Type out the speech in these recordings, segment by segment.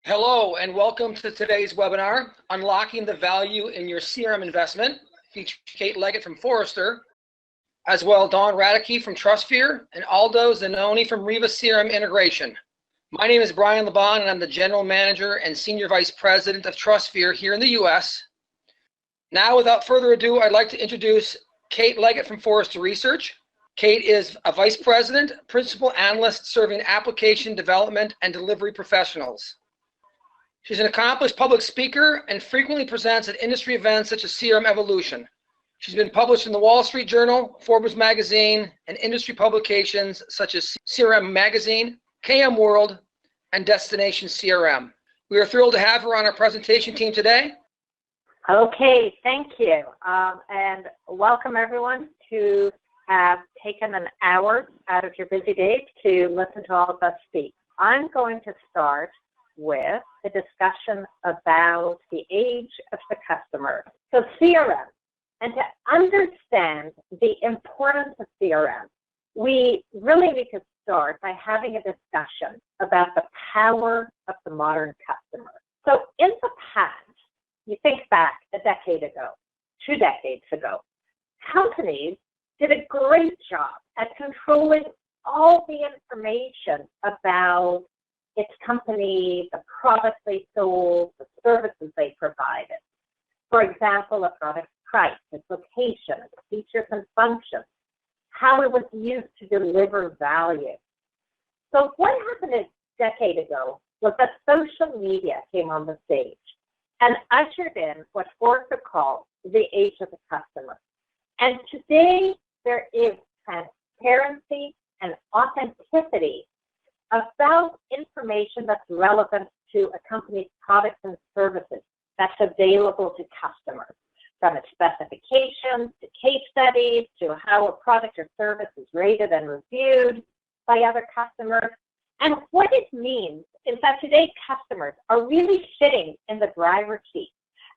Hello and welcome to today's webinar, Unlocking the Value in Your CRM Investment, featuring Kate Leggett from Forrester, as well Don Radicke from TrustSphere, and Aldo Zanoni from Riva CRM Integration. My name is Brian Laban, and I'm the General Manager and Senior Vice President of TrustSphere here in the US. Now, without further ado, I'd like to introduce Kate Leggett from Forrester Research. Kate is a Vice President, Principal Analyst serving application development and delivery professionals. She's an accomplished public speaker and frequently presents at industry events such as CRM Evolution. She's been published in the Wall Street Journal, Forbes magazine, and industry publications such as CRM Magazine, KM World, and Destination CRM. We are thrilled to have her on our presentation team today. Okay, thank you. And welcome everyone to have taken an hour out of your busy day to listen to all of us speak. I'm going to start with a discussion about the age of the customer. So CRM, and to understand the importance of CRM, we really need to start by having a discussion about the power of the modern customer. So in the past, you think back a decade ago, 2 decades ago, companies did a great job at controlling all the information about its company, the products they sold, the services they provided. For example, a product's price, its location, its features and functions, how it was used to deliver value. So what happened a decade ago was that social media came on the stage and ushered in what Forrester called the age of the customer. And today there is transparency and authenticity about information that's relevant to a company's products and services that's available to customers, from its specifications to case studies to how a product or service is rated and reviewed by other customers. And what it means is that today customers are really sitting in the driver's seat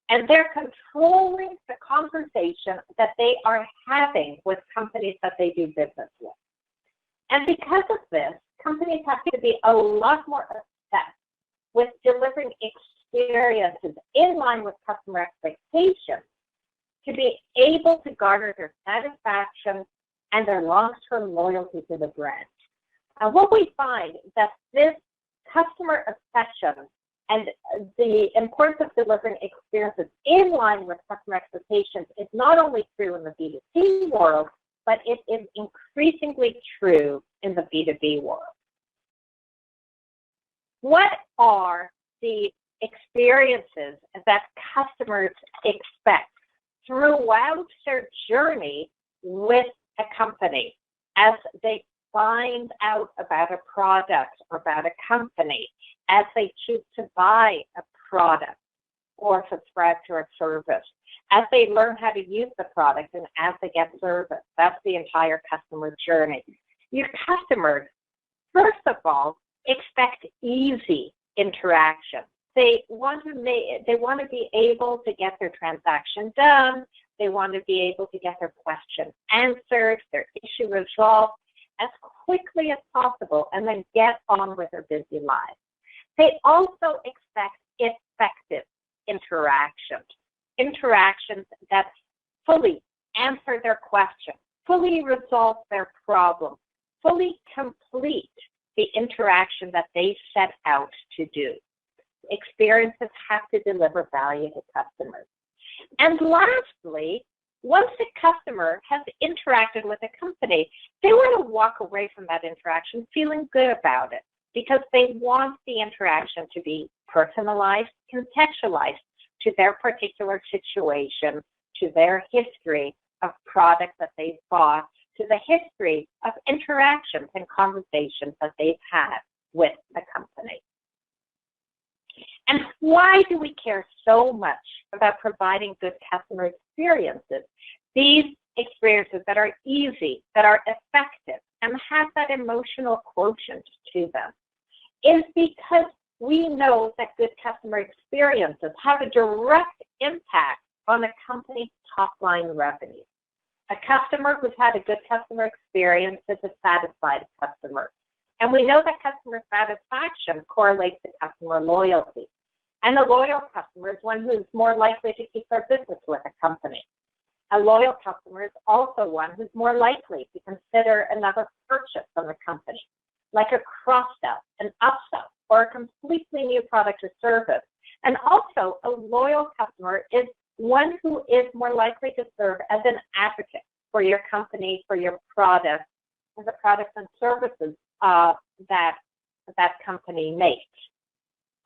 and they're controlling the conversation that they are having with companies that they do business with. And because of this, companies have to be a lot more obsessed with delivering experiences in line with customer expectations to be able to garner their satisfaction and their long-term loyalty to the brand. And what we find is that this customer obsession and the importance of delivering experiences in line with customer expectations is not only true in the B2C world, but it is increasingly true in the B2B world. What are the experiences that customers expect throughout their journey with a company as they find out about a product or about a company, as they choose to buy a product or subscribe to a service, as they learn how to use the product and as they get service? That's the entire customer journey. Your customers, first of all, expect easy interaction. They want to be able to get their transaction done. They want to be able to get their question answered, their issue resolved as quickly as possible, and then get on with their busy lives. They also expect effective interactions that fully answer their question, fully resolve their problem, fully complete the interaction that they set out to do. Experiences have to deliver value to customers. And lastly, once the customer has interacted with a company, they want to walk away from that interaction feeling good about it because they want the interaction to be personalized, contextualized to their particular situation, to their history of products that they've bought, to the history of interactions and conversations that they've had with a company. And why do we care so much about providing good customer experiences? These experiences that are easy, that are effective, and have that emotional quotient to them is because we know that good customer experiences have a direct impact on a company's top-line revenue. A customer who's had a good customer experience is a satisfied customer. And we know that customer satisfaction correlates to customer loyalty. And a loyal customer is one who's more likely to keep their business with a company. A loyal customer is also one who's more likely to consider another purchase from the company, like a cross-sell, an upsell, or a completely new product or service. And also, a loyal customer is one who is more likely to serve as an advocate for your company, for your product, and the products and services that company makes,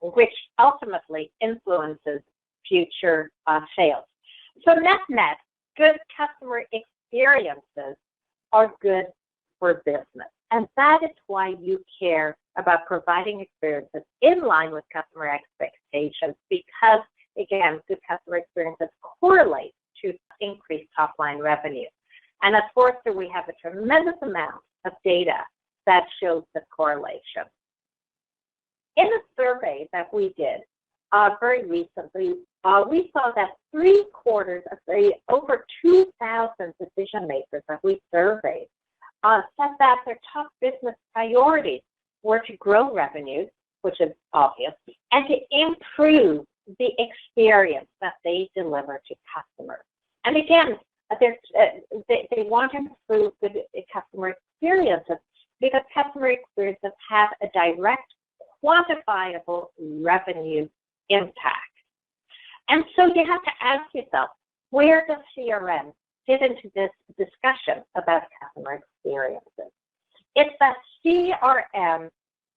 which ultimately influences future sales. So net-net, good customer experiences are good for business. And that is why you care about providing experiences in line with customer expectations, because, again, good customer experiences correlate to increased top-line revenue. And at Forrester, we have a tremendous amount of data that shows the correlation. In a survey that we did very recently, we saw that 3/4 of the over 2,000 decision makers that we surveyed said that their top business priorities were to grow revenues, which is obvious, and to improve the experience that they deliver to customers. And again, they want to improve the customer experiences because customer experiences have a direct, quantifiable revenue impact. And so you have to ask yourself, where does CRM fit into this discussion about customer experiences? It's that CRM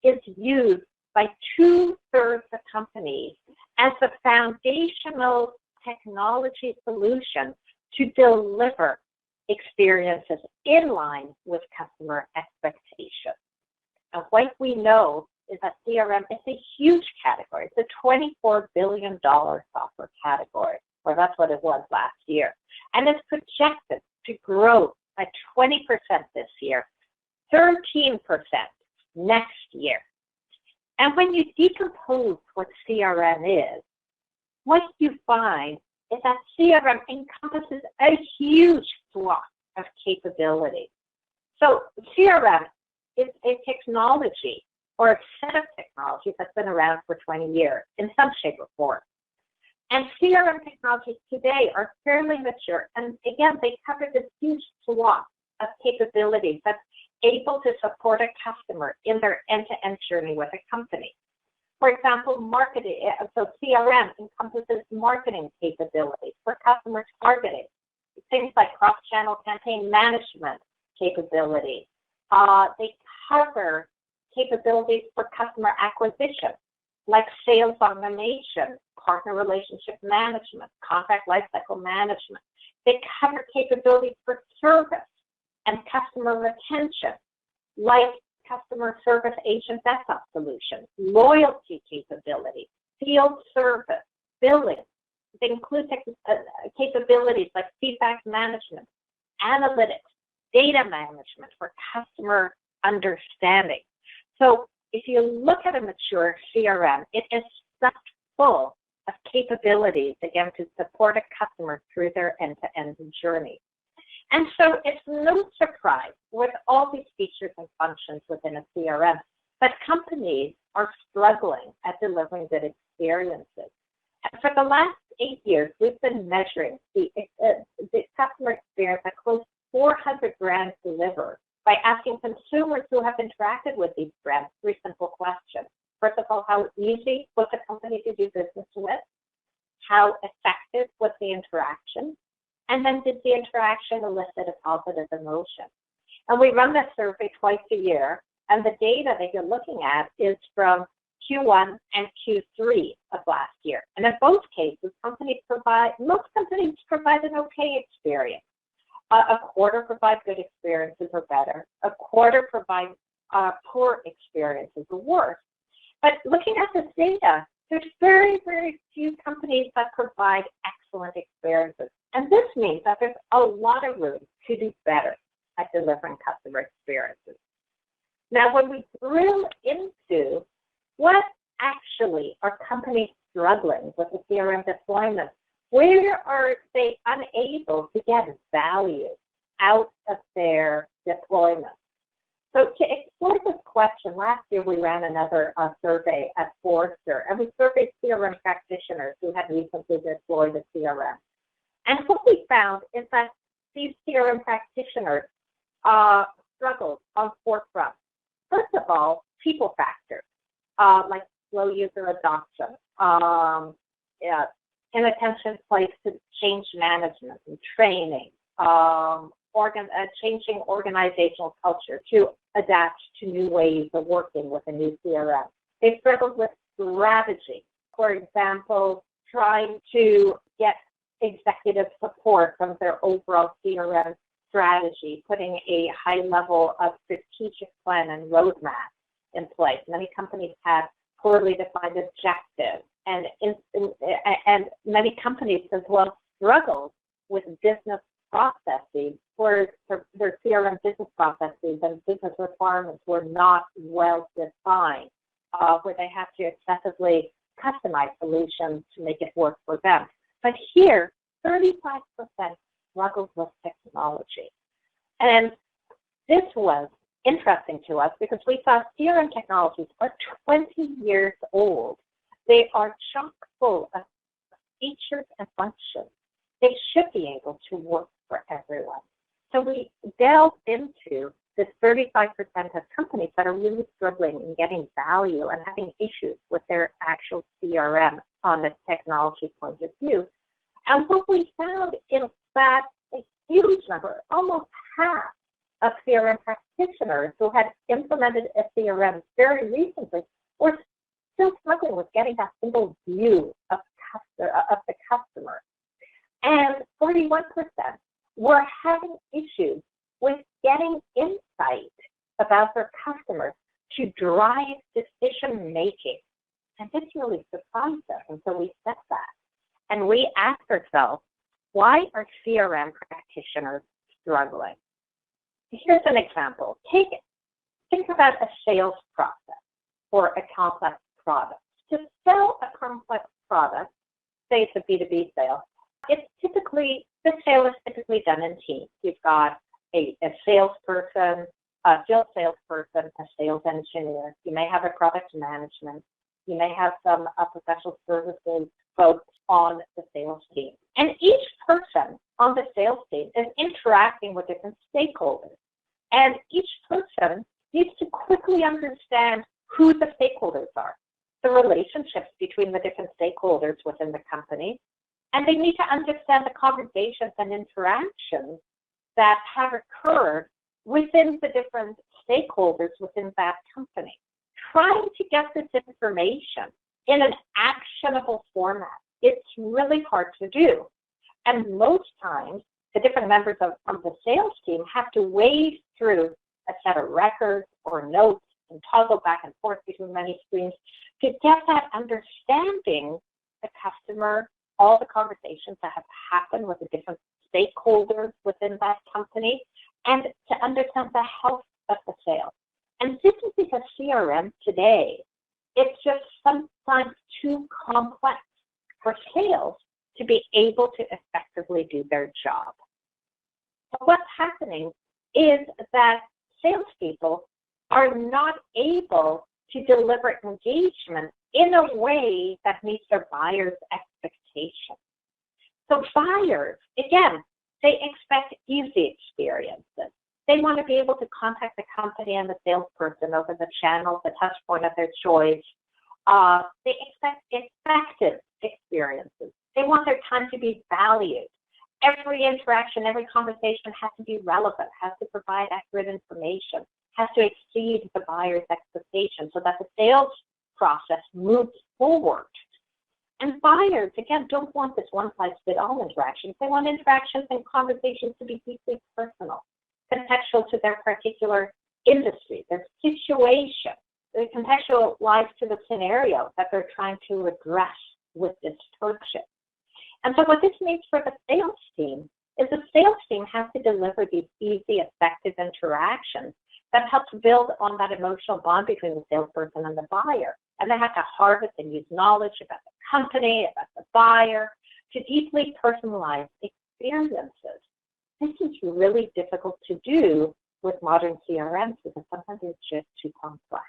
is used by 2/3 of companies as the foundational technology solution to deliver experiences in line with customer expectations. And what we know is that CRM is a huge category. It's a $24 billion software category, or that's what it was last year. And it's projected to grow by 20% this year, 13% next year. And when you decompose what CRM is, what you find is that CRM encompasses a huge swath of capabilities. So CRM is a technology or a set of technologies that's been around for 20 years in some shape or form. And CRM technologies today are fairly mature. And again, they cover this huge swath of capabilities that's able to support a customer in their end-to-end journey with a company. For example, marketing. So CRM encompasses marketing capabilities for customer targeting, things like cross-channel campaign management capabilities. They cover capabilities for customer acquisition, like sales automation, partner relationship management, contract lifecycle management. They cover capabilities for service and customer retention, like customer service agent desktop solutions, loyalty capabilities, field service, billing. They include capabilities like feedback management, analytics, data management for customer understanding. So if you look at a mature CRM, it is stuffed full of capabilities, again, to support a customer through their end-to-end journey. And so it's no surprise with all these features and functions within a CRM that companies are struggling at delivering good experiences. And for the last 8 years, we've been measuring the customer experience that close to 400 brands deliver by asking consumers who have interacted with these brands 3 simple questions. First of all, how easy was the company to do business with? How effective was the interaction? And then did the interaction elicit a positive emotion? And we run this survey twice a year, and the data that you're looking at is from Q1 and Q3 of last year. And in both cases, most companies provide an okay experience. A quarter provide good experiences or better. A quarter provide poor experiences or worse. But looking at this data, there's very, very few companies that provide excellent experiences. And this means that there's a lot of room to do better at delivering customer experiences. Now, when we drill into what actually are companies struggling with the CRM deployment, where are they unable to get value out of their deployment? So to explore this question, last year we ran another survey at Forrester, and we surveyed CRM practitioners who had recently deployed a CRM. And what we found is that these CRM practitioners struggled on 4 fronts. First of all, people factors, like slow user adoption, inattention placed to change management and training, changing organizational culture to adapt to new ways of working with a new CRM. They struggled with strategy. For example, trying to get executive support from their overall CRM strategy, putting a high level of strategic plan and roadmap in place. Many companies have poorly defined objectives, and many companies as well struggle with business processes, where their CRM business processes and business requirements were not well defined, where they have to excessively customize solutions to make it work for them. But here, 35% struggled with technology. And this was interesting to us because we saw CRM technologies are 20 years old. They are chock full of features and functions. They should be able to work for everyone. So we delved into this 35% of companies that are really struggling in getting value and having issues with their actual CRM on the technology point of view. And what we found is that a huge number, almost half of CRM practitioners who had implemented a CRM very recently were still struggling with getting that single view of the customer. And 41% were having issues with getting insight about their customers to drive decision making. And this really surprised us, and so we set that. And we asked ourselves, why are CRM practitioners struggling? Here's an example. Think about a sales process for a complex product. To sell a complex product, say it's a B2B sale, the sale is typically done in teams. You've got a salesperson, a field salesperson, a sales engineer. You may have a product management. You may have some professional services folks on the sales team. And each person on the sales team is interacting with different stakeholders. And each person needs to quickly understand who the stakeholders are, the relationships between the different stakeholders within the company. And they need to understand the conversations and interactions that have occurred within the different stakeholders within that company. Trying to get this information in an actionable format, it's really hard to do. And most times, the different members of the sales team have to wade through a set of records or notes and toggle back and forth between many screens to get that understanding the customer, all the conversations that have happened with the different stakeholders within that company, and to understand the health of the sale. And this is because CRM today, it's just sometimes too complex for sales to be able to effectively do their job. So what's happening is that salespeople are not able to deliver engagement in a way that meets their buyers' expectations. So buyers, again, they expect easy experiences. They want to be able to contact the company and the salesperson over the channel, the touch point of their choice. They expect effective experiences. They want their time to be valued. Every interaction, every conversation has to be relevant, has to provide accurate information, has to exceed the buyer's expectations so that the sales process moves forward. And buyers, again, don't want this one-size-fits-all interactions. They want interactions and conversations to be deeply personal, contextual to their particular industry, their situation. They contextualize to the scenario that they're trying to address with this purchase. And so what this means for the sales team is the sales team has to deliver these easy, effective interactions that helps build on that emotional bond between the salesperson and the buyer. And they have to harvest and use knowledge about the company, about the buyer, to deeply personalize experiences. This is really difficult to do with modern CRMs because sometimes it's just too complex.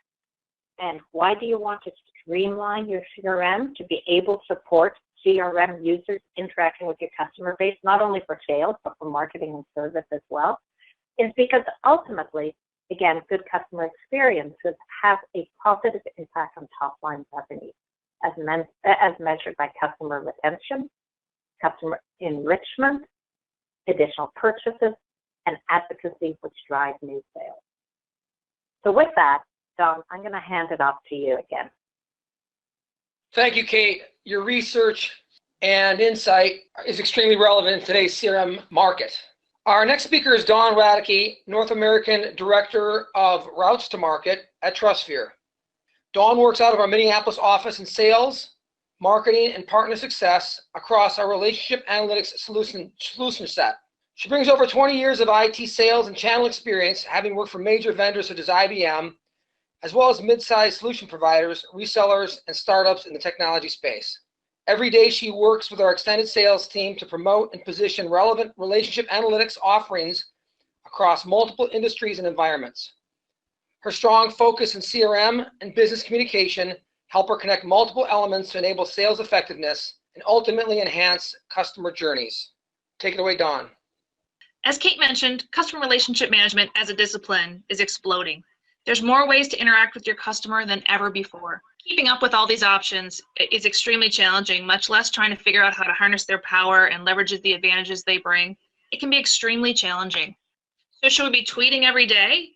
And why do you want to streamline your CRM to be able to support CRM users interacting with your customer base, not only for sales, but for marketing and service as well? Is because ultimately, again, good customer experiences have a positive impact on top-line revenue as measured by customer retention, customer enrichment, additional purchases, and advocacy, which drive new sales. So with that, Don, I'm going to hand it off to you again. Thank you, Kate. Your research and insight is extremely relevant in today's CRM market. Our next speaker is Don Radke, North American Director of Routes to Market at TrustSphere. Dawn works out of our Minneapolis office in sales, marketing, and partner success across our relationship analytics solution set. She brings over 20 years of IT sales and channel experience, having worked for major vendors such as IBM, as well as mid-sized solution providers, resellers, and startups in the technology space. Every day she works with our extended sales team to promote and position relevant relationship analytics offerings across multiple industries and environments. Her strong focus in CRM and business communication help her connect multiple elements to enable sales effectiveness and ultimately enhance customer journeys. Take it away, Dawn. As Kate mentioned, customer relationship management as a discipline is exploding. There's more ways to interact with your customer than ever before. Keeping up with all these options is extremely challenging, much less trying to figure out how to harness their power and leverage the advantages they bring. It can be extremely challenging. So should we be tweeting every day?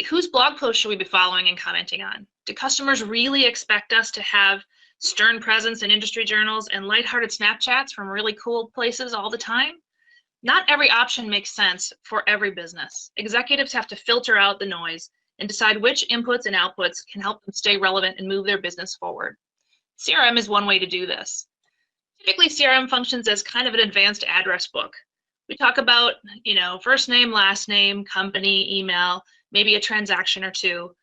Whose blog posts should we be following and commenting on? Do customers really expect us to have stern presence in industry journals and lighthearted Snapchats from really cool places all the time? Not every option makes sense for every business. Executives have to filter out the noise and decide which inputs and outputs can help them stay relevant and move their business forward. CRM is one way to do this. Typically, CRM functions as kind of an advanced address book. We talk about, first name, last name, company, email, maybe a transaction or two.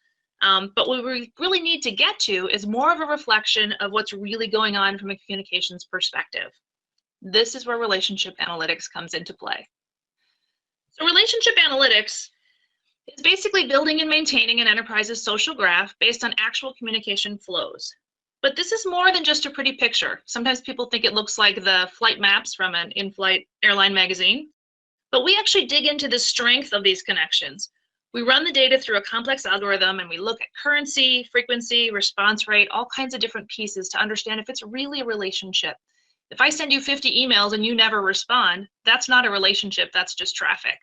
But what we really need to get to is more of a reflection of what's really going on from a communications perspective. This is where relationship analytics comes into play. So relationship analytics is basically building and maintaining an enterprise's social graph based on actual communication flows. But this is more than just a pretty picture. Sometimes people think it looks like the flight maps from an in-flight airline magazine. But we actually dig into the strength of these connections. We run the data through a complex algorithm and we look at currency, frequency, response rate, all kinds of different pieces to understand if it's really a relationship. If I send you 50 emails and you never respond, that's not a relationship, that's just traffic.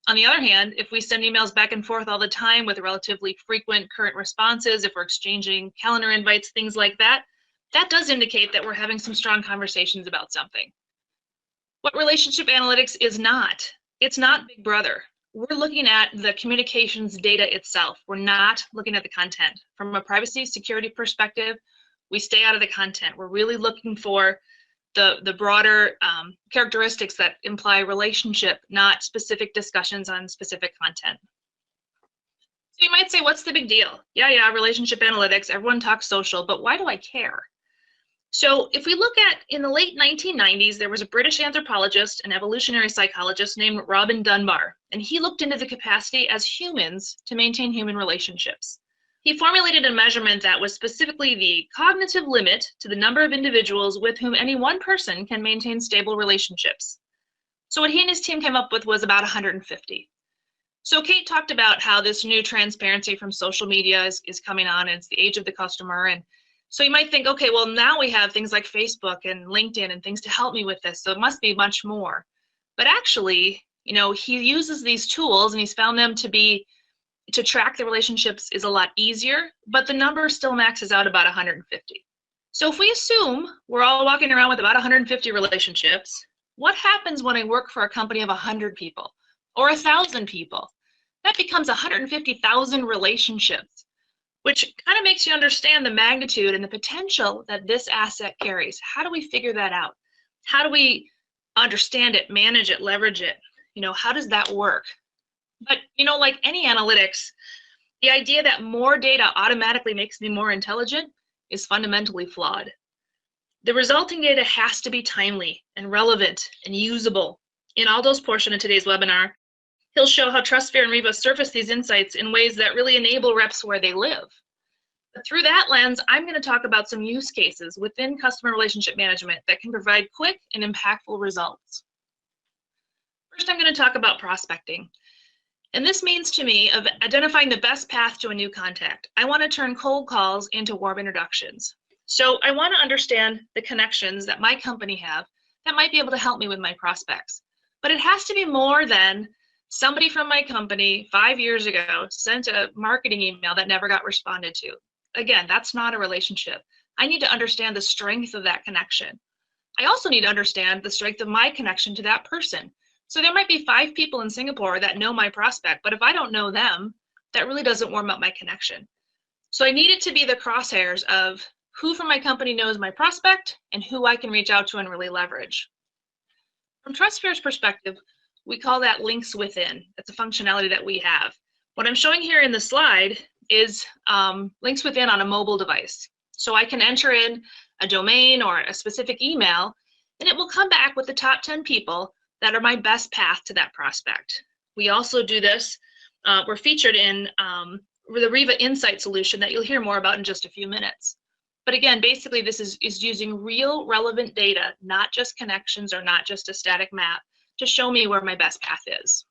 On the other hand, if we send emails back and forth all the time with relatively frequent current responses, if we're exchanging calendar invites, things like that, that does indicate that we're having some strong conversations about something. What relationship analytics is not, it's not Big Brother. We're looking at the communications data itself. We're not looking at the content. From a privacy security perspective, we stay out of the content. We're really looking for the broader characteristics that imply relationship, not specific discussions on specific content. So you might say, what's the big deal? Yeah, relationship analytics, everyone talks social, but why do I care? So if we look at, in the late 1990s, there was a British anthropologist and evolutionary psychologist named Robin Dunbar, and he looked into the capacity as humans to maintain human relationships. He formulated a measurement that was specifically the cognitive limit to the number of individuals with whom any one person can maintain stable relationships. So what he and his team came up with was about 150. So Kate talked about how this new transparency from social media is coming on, and it's the age of the customer. And so you might think, okay, well, now we have things like Facebook and LinkedIn and things to help me with this, so it must be much more. But actually, he uses these tools and he's found them to track the relationships is a lot easier, but the number still maxes out about 150. So if we assume we're all walking around with about 150 relationships, what happens when I work for a company of 100 people or 1,000 people? That becomes 150,000 relationships, which kind of makes you understand the magnitude and the potential that this asset carries. How do we figure that out? How do we understand it, manage it, leverage it? How does that work? But, like any analytics, the idea that more data automatically makes me more intelligent is fundamentally flawed. The resulting data has to be timely and relevant and usable. In Aldo's portion of today's webinar, He'll show how TrustSphere and Riva surface these insights in ways that really enable reps where they live. But through that lens, I'm going to talk about some use cases within customer relationship management that can provide quick and impactful results. First, I'm going to talk about prospecting. And this means to me of identifying the best path to a new contact. I want to turn cold calls into warm introductions. So I want to understand the connections that my company have that might be able to help me with my prospects. But it has to be more than somebody from my company 5 years ago sent a marketing email that never got responded to. Again, that's not a relationship. I need to understand the strength of that connection. I also need to understand the strength of my connection to that person. So there might be 5 people in Singapore that know my prospect, but if I don't know them, that really doesn't warm up my connection. So I need it to be the crosshairs of who from my company knows my prospect and who I can reach out to and really leverage. From TrustSphere's perspective, we call that links within. That's a functionality that we have. What I'm showing here in the slide is links within on a mobile device. So I can enter in a domain or a specific email, and it will come back with the top 10 people that are my best path to that prospect. We also do this, we're featured in the Riva Insight solution that you'll hear more about in just a few minutes. But again, basically this is using real relevant data, not just connections or not just a static map, to show me where my best path is.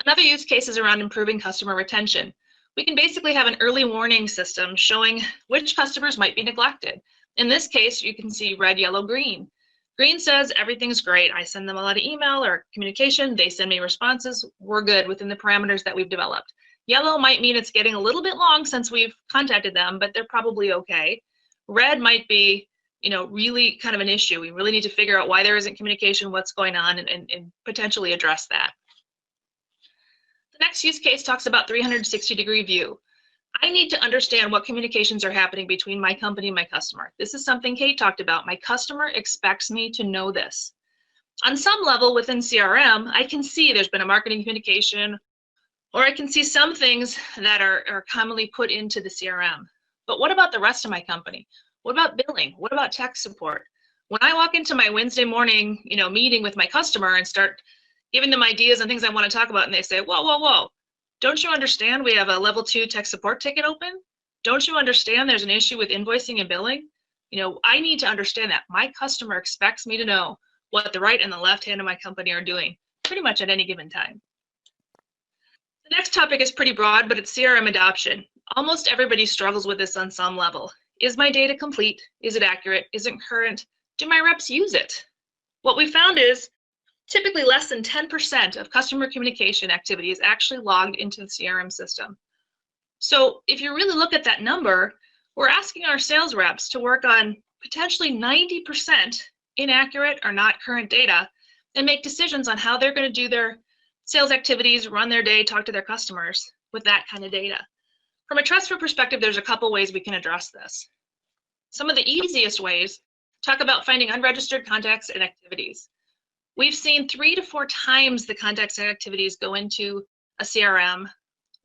Another use case is around improving customer retention. We can basically have an early warning system showing which customers might be neglected. In this case, you can see red, yellow, green. Green says everything's great. I send them a lot of email or communication. They send me responses. We're good within the parameters that we've developed. Yellow might mean it's getting a little bit long since we've contacted them, but they're probably okay. Red might be, really kind of an issue. We really need to figure out why there isn't communication, what's going on, and potentially address that. The next use case talks about 360-degree view. I need to understand what communications are happening between my company and my customer. This is something Kate talked about. My customer expects me to know this. On some level within CRM, I can see there's been a marketing communication, or I can see some things that are commonly put into the CRM. But what about the rest of my company? What about billing? What about tech support? When I walk into my Wednesday morning, meeting with my customer and start giving them ideas and things I want to talk about, and they say, whoa, don't you understand we have a level 2 tech support ticket open? Don't you understand there's an issue with invoicing and billing? I need to understand that. My customer expects me to know what the right and the left hand of my company are doing pretty much at any given time. The next topic is pretty broad, but it's CRM adoption. Almost everybody struggles with this on some level. Is my data complete? Is it accurate? Is it current? Do my reps use it? What we found is typically less than 10% of customer communication activity is actually logged into the CRM system. So if you really look at that number, we're asking our sales reps to work on potentially 90% inaccurate or not current data and make decisions on how they're going to do their sales activities, run their day, talk to their customers with that kind of data. From a TrustSphere perspective, there's a couple ways we can address this. Some of the easiest ways talk about finding unregistered contacts and activities. We've seen 3 to 4 times the contacts and activities go into a CRM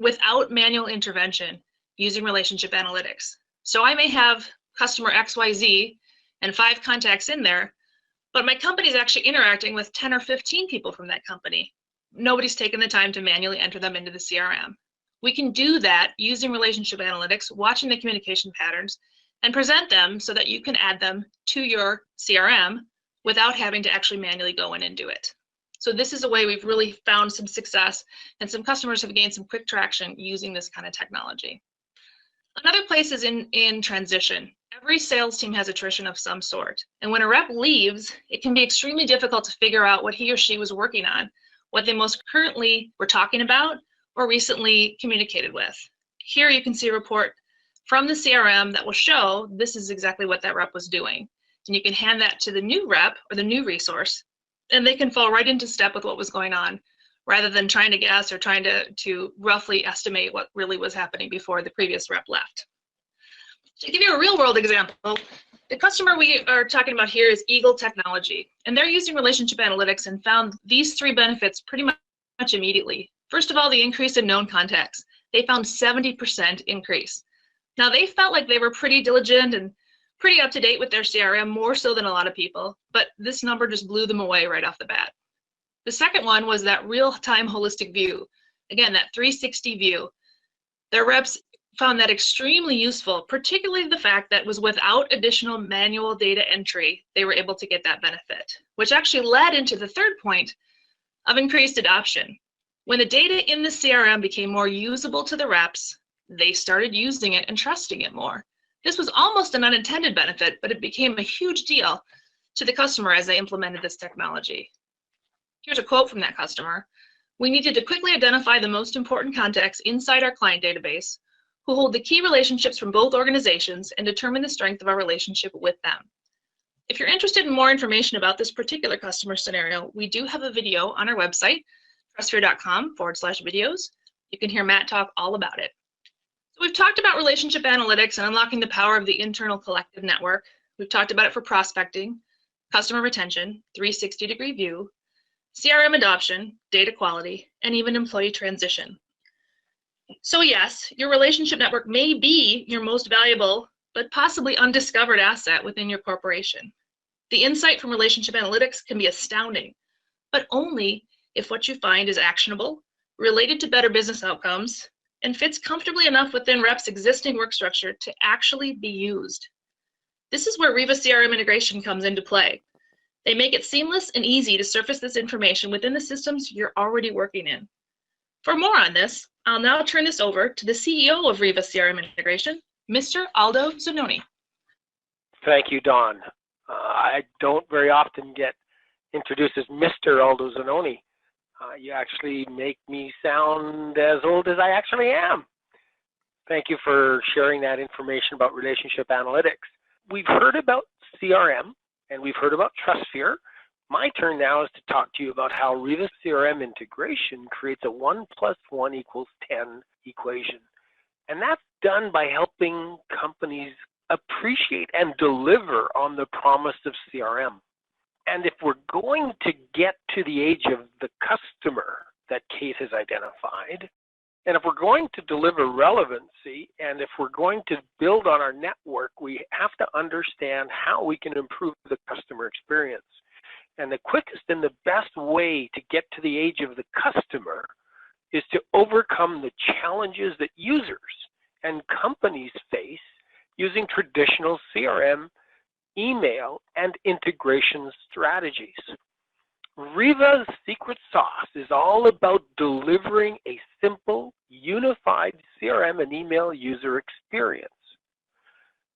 without manual intervention using relationship analytics. So I may have customer XYZ and 5 contacts in there, but my company is actually interacting with 10 or 15 people from that company. Nobody's taken the time to manually enter them into the CRM. We can do that using relationship analytics, watching the communication patterns, and present them so that you can add them to your CRM without having to actually manually go in and do it. So this is a way we've really found some success, and some customers have gained some quick traction using this kind of technology. Another place is in transition. Every sales team has attrition of some sort. And when a rep leaves, it can be extremely difficult to figure out what he or she was working on, what they most currently were talking about or recently communicated with. Here you can see a report from the CRM that will show this is exactly what that rep was doing. And you can hand that to the new rep or the new resource, and they can fall right into step with what was going on, rather than trying to guess or trying to roughly estimate what really was happening before the previous rep left. To give you a real world example, the customer we are talking about here is Eagle Technology, and they're using relationship analytics and found these 3 benefits pretty much immediately. First of all, the increase in known contacts. They found 70% increase. Now they felt like they were pretty diligent and pretty up to date with their CRM, more so than a lot of people, but this number just blew them away right off the bat. The second one was that real-time holistic view. Again, that 360 view. Their reps found that extremely useful, particularly the fact that was without additional manual data entry, they were able to get that benefit, which actually led into the third point of increased adoption. When the data in the CRM became more usable to the reps, they started using it and trusting it more. This was almost an unintended benefit, but it became a huge deal to the customer as they implemented this technology. Here's a quote from that customer. We needed to quickly identify the most important contacts inside our client database who hold the key relationships from both organizations and determine the strength of our relationship with them. If you're interested in more information about this particular customer scenario, we do have a video on our website, TrustSphere.com/videos. You can hear Matt talk all about it. So we've talked about relationship analytics and unlocking the power of the internal collective network. We've talked about it for prospecting, customer retention, 360-degree view, CRM adoption, data quality, and even employee transition. So yes, your relationship network may be your most valuable, but possibly undiscovered asset within your corporation. The insight from relationship analytics can be astounding, but only if what you find is actionable, related to better business outcomes, and fits comfortably enough within reps' existing work structure to actually be used. This is where Riva CRM integration comes into play. They make it seamless and easy to surface this information within the systems you're already working in. For more on this, I'll now turn this over to the CEO of Riva CRM Integration, Mr. Aldo Zanoni. Thank you, Dawn. I don't very often get introduced as Mr. Aldo Zanoni. You actually make me sound as old as I actually am. Thank you for sharing that information about relationship analytics. We've heard about CRM and we've heard about TrustSphere. My turn now is to talk to you about how Riva CRM integration creates a 1 + 1 = 10 equation. And that's done by helping companies appreciate and deliver on the promise of CRM. And if we're going to get to the age of the customer that Kate has identified, and if we're going to deliver relevancy, and if we're going to build on our network, we have to understand how we can improve the customer experience. And the quickest and the best way to get to the age of the customer is to overcome the challenges that users and companies face using traditional CRM, email, and integration strategies. Riva's secret sauce is all about delivering a simple, unified CRM and email user experience.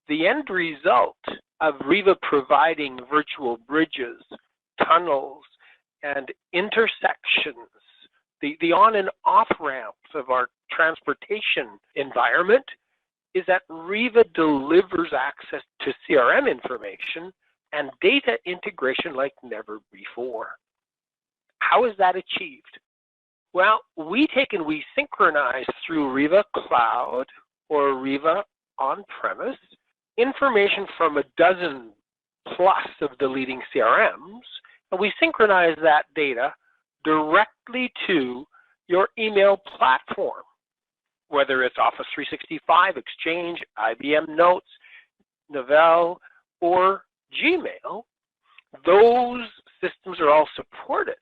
The end result of Riva providing virtual bridges, tunnels, and intersections, the on and off ramps of our transportation environment, is that Riva delivers access to CRM information and data integration like never before. How is that achieved? Well, we take and we synchronize through Riva Cloud or Riva on-premise information from a dozen plus of the leading CRMs, and we synchronize that data directly to your email platform, whether it's Office 365, Exchange, IBM Notes, Novell, or Gmail. Those systems are all supported.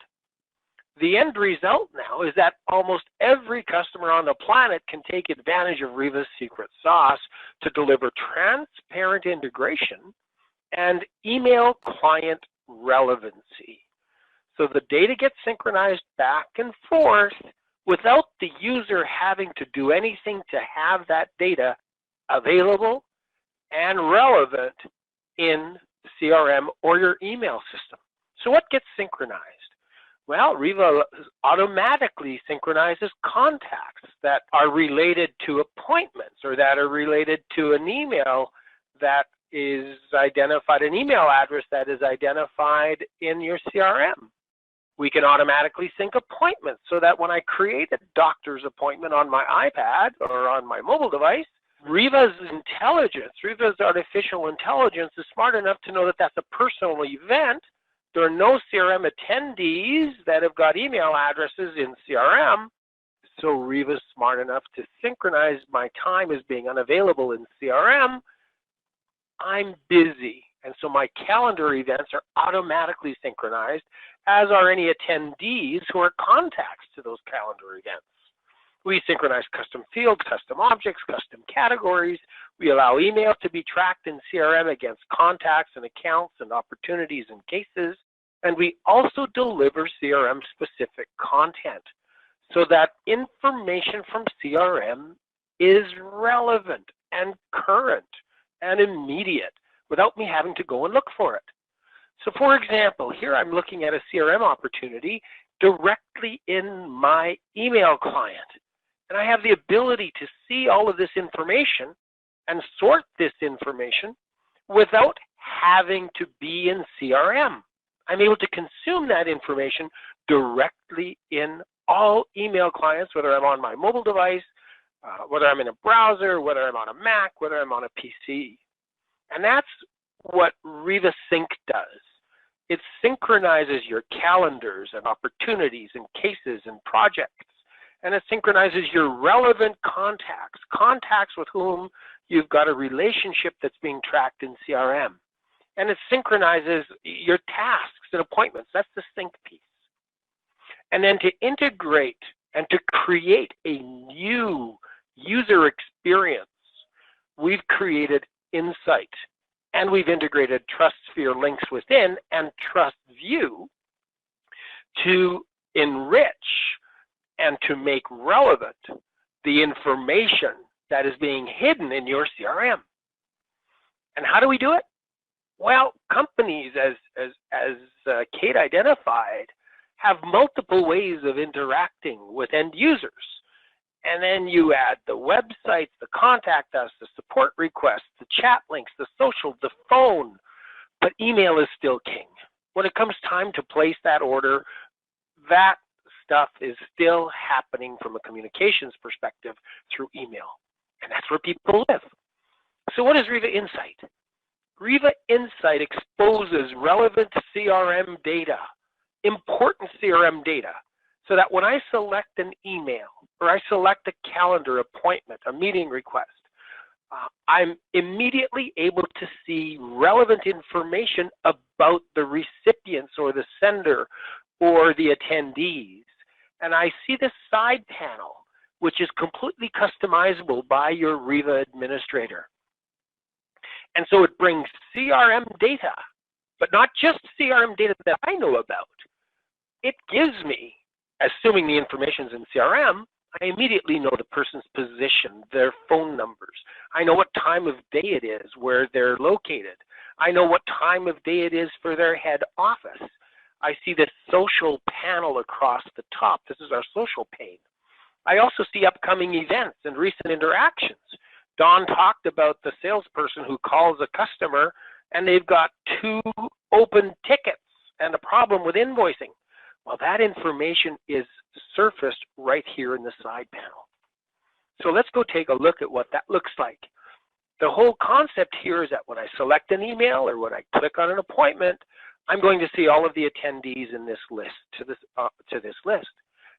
The end result now is that almost every customer on the planet can take advantage of Riva's secret sauce to deliver transparent integration and email client relevancy. So the data gets synchronized back and forth without the user having to do anything to have that data available and relevant in CRM or your email system. So what gets synchronized? Well, Riva automatically synchronizes contacts that are related to appointments or that are related to an email that is identified, an email address that is identified in your CRM. We can automatically sync appointments so that when I create a doctor's appointment on my iPad or on my mobile device, Riva's intelligence, Riva's artificial intelligence is smart enough to know that that's a personal event. There are no CRM attendees that have got email addresses in CRM, so Riva's smart enough to synchronize my time as being unavailable in CRM. I'm busy, and so my calendar events are automatically synchronized, as are any attendees who are contacts to those calendar events. We synchronize custom fields, custom objects, custom categories. We allow email to be tracked in CRM against contacts and accounts and opportunities and cases. And we also deliver CRM-specific content so that information from CRM is relevant and current and immediate without me having to go and look for it. So for example, here I'm looking at a CRM opportunity directly in my email client. And I have the ability to see all of this information and sort this information without having to be in CRM. I'm able to consume that information directly in all email clients, whether I'm on my mobile device, whether I'm in a browser, whether I'm on a Mac, whether I'm on a PC. And that's what Riva Sync does. It synchronizes your calendars and opportunities and cases and projects. And it synchronizes your relevant contacts, contacts with whom you've got a relationship that's being tracked in CRM. And it synchronizes your tasks and appointments. That's the sync piece. And then to integrate and to create a new user experience, we've created Insight. And we've integrated TrustSphere links within and TrustView to enrich and to make relevant the information that is being hidden in your CRM. And how do we do it? Well, companies, as Kate identified, have multiple ways of interacting with end users. And then you add the websites, the contact us, the support requests, the chat links, the social, the phone, but email is still king. When it comes time to place that order, that stuff is still happening from a communications perspective through email. And that's where people live. So what is Riva Insight? Riva Insight exposes relevant CRM data, important CRM data, so that when I select an email or I select a calendar appointment, a meeting request, I'm immediately able to see relevant information about the recipients or the sender or the attendees. And I see this side panel, which is completely customizable by your Riva administrator. And so it brings CRM data, but not just CRM data that I know about. It gives me, assuming the information is in CRM, I immediately know the person's position, their phone numbers. I know what time of day it is, where they're located. I know what time of day it is for their head office. I see the social panel across the top. This is our social pane. I also see upcoming events and recent interactions. Don talked about the salesperson who calls a customer and they've got 2 open tickets and a problem with invoicing. Well, that information is surfaced right here in the side panel. So let's go take a look at what that looks like. The whole concept here is that when I select an email or when I click on an appointment, I'm going to see all of the attendees in this list to this list.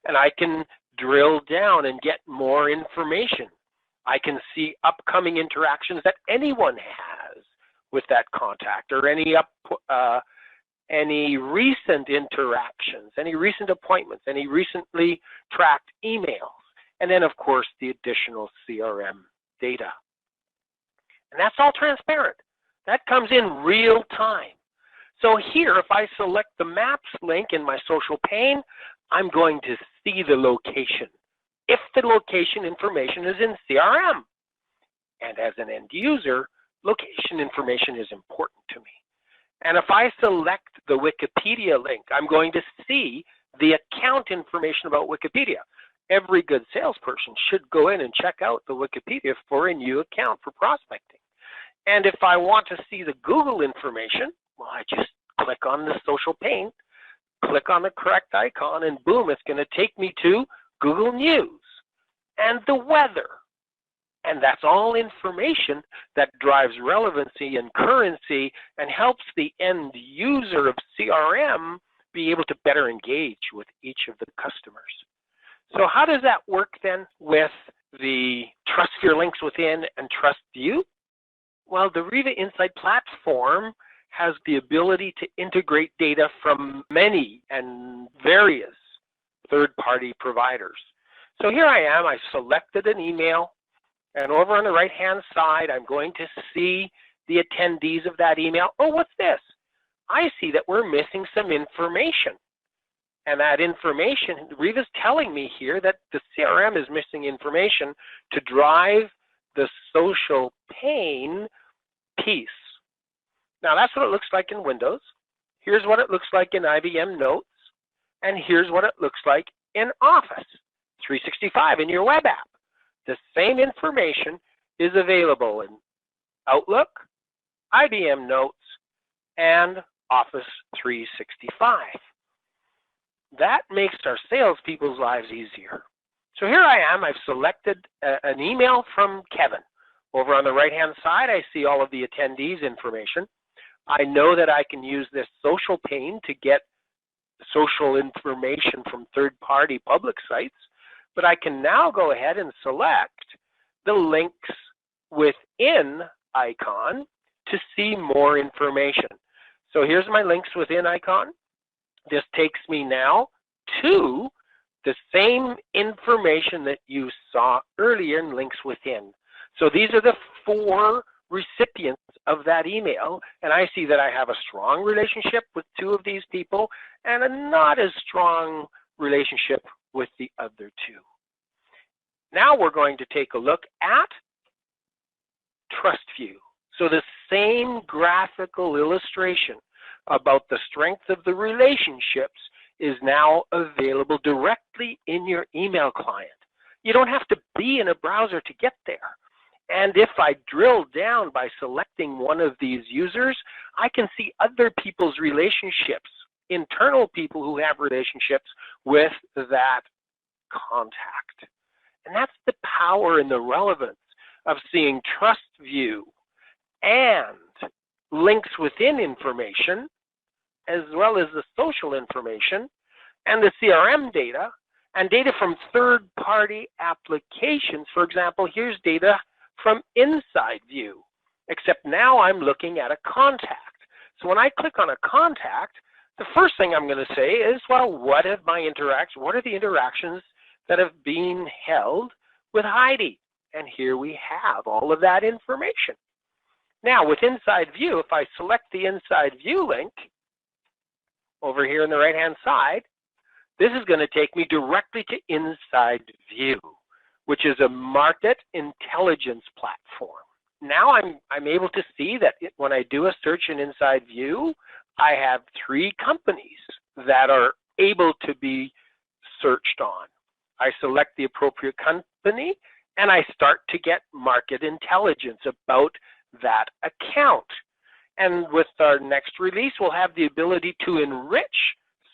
And I can drill down and get more information. I can see upcoming interactions that anyone has with that contact, or any recent interactions, any recent appointments, any recently tracked emails, and then of course the additional CRM data. And that's all transparent. That comes in real time. So here, if I select the Maps link in my social pane, I'm going to see the location, if the location information is in CRM. And as an end user, location information is important to me. And if I select the Wikipedia link, I'm going to see the account information about Wikipedia. Every good salesperson should go in and check out the Wikipedia for a new account for prospecting. And if I want to see the Google information, well, I just click on the social pane, click on the correct icon, and boom, it's going to take me to Google News and the weather. And that's all information that drives relevancy and currency and helps the end user of CRM be able to better engage with each of the customers. So how does that work then with the TrustSphere links within and TrustView? Well, the Riva Insight platform has the ability to integrate data from many and various third-party providers. So here I am, I selected an email, and over on the right-hand side, I'm going to see the attendees of that email. Oh, what's this? I see that we're missing some information. And that information, Riva's telling me here that the CRM is missing information to drive the social pain piece. Now that's what it looks like in Windows. Here's what it looks like in IBM Notes. And here's what it looks like in Office 365 in your web app. The same information is available in Outlook, IBM Notes, and Office 365. That makes our salespeople's lives easier. So here I am, I've selected an email from Kevin. Over on the right-hand side, I see all of the attendees' information. I know that I can use this social pane to get social information from third-party public sites, but I can now go ahead and select the links within icon to see more information. So here's my links within icon. This takes me now to the same information that you saw earlier in links within. So these are the 4 recipients of that email, and I see that I have a strong relationship with 2 of these people and a not as strong relationship with the other 2. Now we're going to take a look at TrustSphere. So the same graphical illustration about the strength of the relationships is now available directly in your email client. You don't have to be in a browser to get there. And if I drill down by selecting one of these users, I can see other people's relationships, internal people who have relationships with that contact. And that's the power and the relevance of seeing TrustSphere and links within information, as well as the social information and the CRM data and data from third-party applications. For example, here's data from inside view, except now I'm looking at a contact. So when I click on a contact, the first thing I'm going to say is, well, what are the interactions that have been held with Heidi? And here we have all of that information. Now, with Inside View, if I select the Inside View link over here on the right-hand side, this is going to take me directly to Inside View, which is a market intelligence platform. Now I'm able to see that when I do a search in Inside View, I have 3 companies that are able to be searched on. I select the appropriate company, and I start to get market intelligence about that account. And with our next release, we'll have the ability to enrich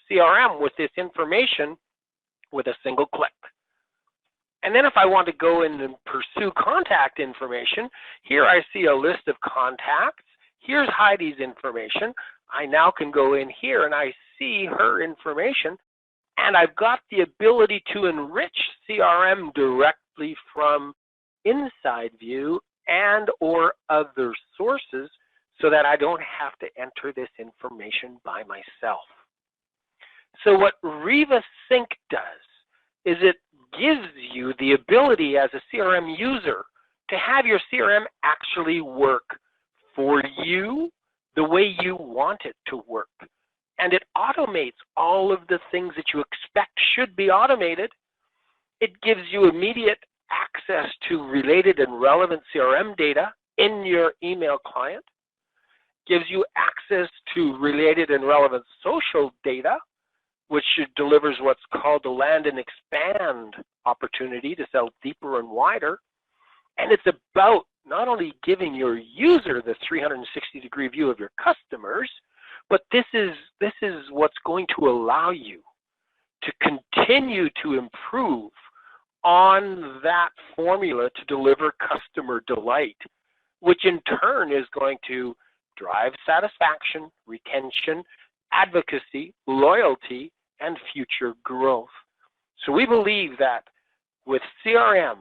CRM with this information with a single click. And then if I want to go in and pursue contact information, here I see a list of contacts. Here's Heidi's information. I now can go in here and I see her information, and I've got the ability to enrich CRM directly from Inside View and or other sources so that I don't have to enter this information by myself. So what Riva Sync does is it gives you the ability as a CRM user to have your CRM actually work for you the way you want it to work. And it automates all of the things that you expect should be automated. It gives you immediate access to related and relevant CRM data in your email client, gives you access to related and relevant social data, which delivers what's called the land and expand opportunity to sell deeper and wider. And it's about not only giving your user the 360-degree view of your customers, but this is what's going to allow you to continue to improve on that formula to deliver customer delight, which in turn is going to drive satisfaction, retention, advocacy, loyalty, and future growth. So we believe that with CRM,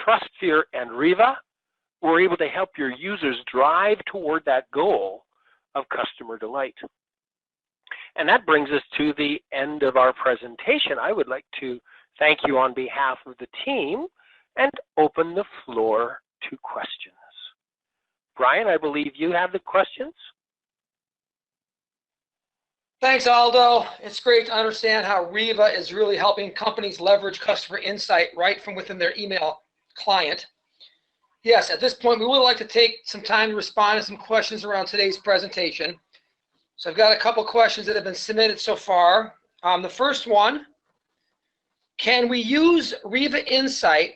TrustSphere, and Riva, we're able to help your users drive toward that goal of customer delight. And that brings us to the end of our presentation. I would like to thank you on behalf of the team and open the floor to questions. Brian, I believe you have the questions. Thanks, Aldo. It's great to understand how Riva is really helping companies leverage customer insight right from within their email client. Yes, at this point, we would like to take some time to respond to some questions around today's presentation. So I've got a couple questions that have been submitted so far. The first one, can we use Riva Insight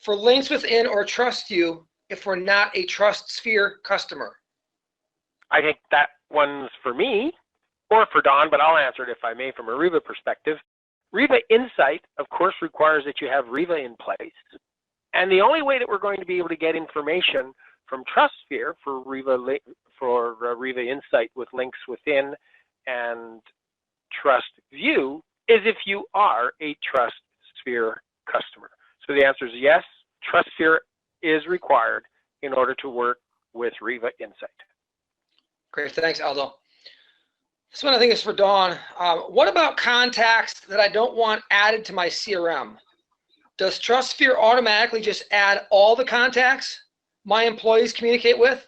for links within or TrustView if we're not a TrustSphere customer? I think that one's for me or for Don, but I'll answer it if I may from a Riva perspective. Riva Insight, of course, requires that you have Riva in place. And the only way that we're going to be able to get information from TrustSphere for Riva Insight with links within and TrustView is if you are a TrustSphere customer. So the answer is yes, TrustSphere is required in order to work with Riva Insight. Great, thanks, Aldo. This one I think is for Dawn. What about contacts that I don't want added to my CRM? Does TrustSphere automatically just add all the contacts my employees communicate with?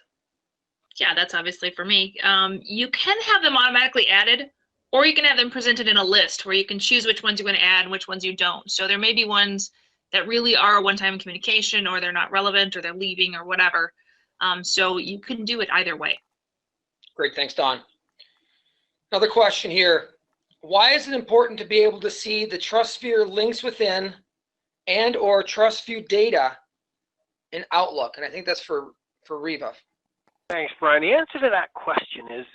Yeah, that's obviously for me. You can have them automatically added, or you can have them presented in a list where you can choose which ones you're going to add and which ones you don't. So there may be ones that really are a one-time communication, or they're not relevant, or they're leaving, or whatever. So you can do it either way. Great, thanks, Dawn. Another question here. Why is it important to be able to see the TrustSphere links within and or TrustView data in Outlook? And I think that's for Riva. Thanks, Brian. The answer to that question is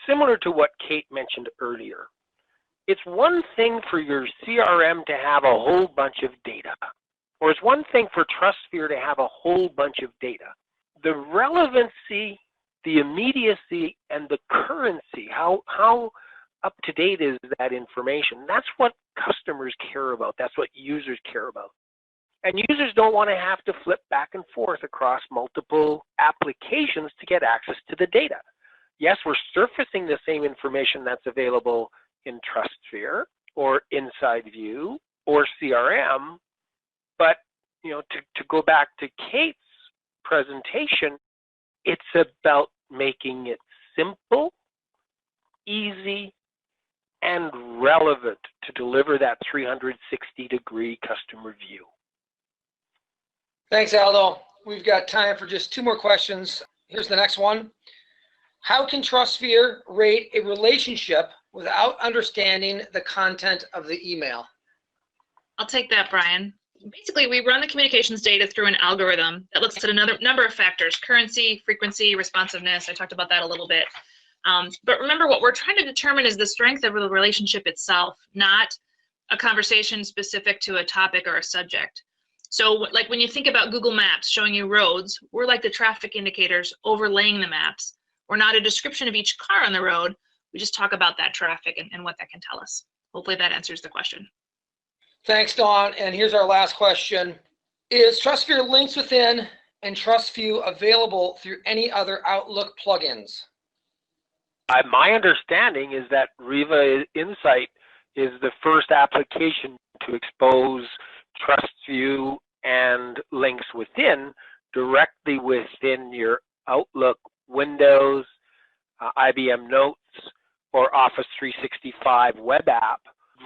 similar to what Kate mentioned earlier. It's one thing for your CRM to have a whole bunch of data, or it's one thing for TrustSphere to have a whole bunch of data. The relevancy, the immediacy, and the currency, how up to date is that information? That's what customers care about. That's what users care about. And users don't want to have to flip back and forth across multiple applications to get access to the data. Yes, we're surfacing the same information that's available in TrustSphere or Inside View or CRM, but to go back to Kate's presentation, it's about making it simple, easy, and relevant to deliver that 360-degree customer view. Thanks, Aldo. We've got time for just two more questions. Here's the next one. How can TrustSphere rate a relationship without understanding the content of the email? I'll take that, Brian. Basically, we run the communications data through an algorithm that looks at another number of factors: currency, frequency, responsiveness. I talked about that a little bit. But remember, what we're trying to determine is the strength of the relationship itself, not a conversation specific to a topic or a subject. So like when you think about Google Maps showing you roads, we're like the traffic indicators overlaying the maps. We're not a description of each car on the road. We just talk about that traffic and what that can tell us. Hopefully that answers the question. Thanks, Dawn. And here's our last question. Is TrustSphere links within and TrustView available through any other Outlook plugins? My understanding is that Riva Insight is the first application to expose TrustView and links within directly within your Outlook, Windows, IBM Notes, or Office 365 web app.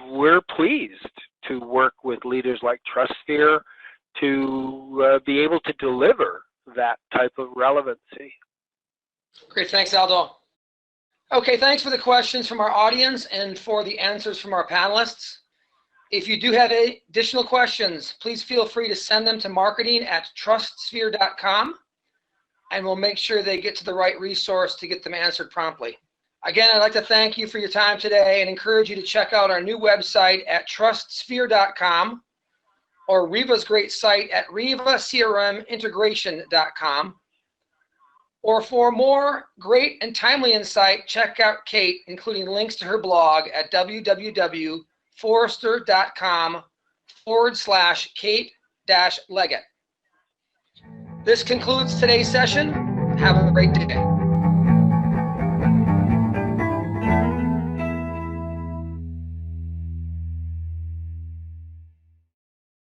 We're pleased to work with leaders like TrustSphere to be able to deliver that type of relevancy. Great, thanks, Aldo. Okay, thanks for the questions from our audience and for the answers from our panelists. If you do have additional questions, please feel free to send them to marketing@trustsphere.com, and we'll make sure they get to the right resource to get them answered promptly. Again, I'd like to thank you for your time today and encourage you to check out our new website at trustsphere.com or Riva's great site at rivacrmintegration.com. Or for more great and timely insight, check out Kate, including links to her blog at www.forrester.com/Kate-Leggett. This concludes today's session. Have a great day.